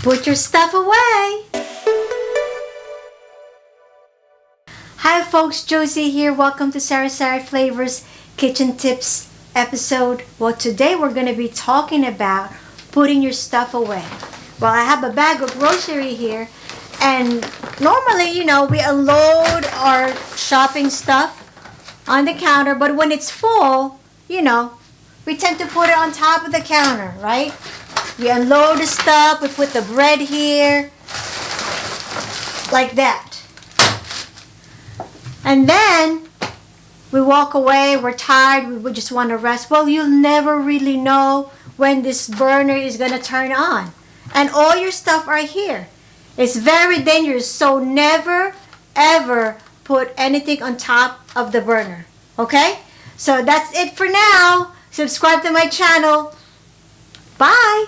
put your stuff away. Hi folks, Josie here. Welcome to Sara Sara Flavors Kitchen Tips episode. Well, today we're going to be talking about putting your stuff away. Well, I have a bag of grocery here, and normally, we unload our shopping stuff on the counter, but when it's full, we tend to put it on top of the counter, right? We unload the stuff, we put the bread here, like that. And then we walk away, we're tired, we just want to rest. Well, you'll never really know when this burner is going to turn on. And all your stuff are here. It's very dangerous, so never ever put anything on top of the burner. Okay? So that's it for now. Subscribe to my channel. Bye!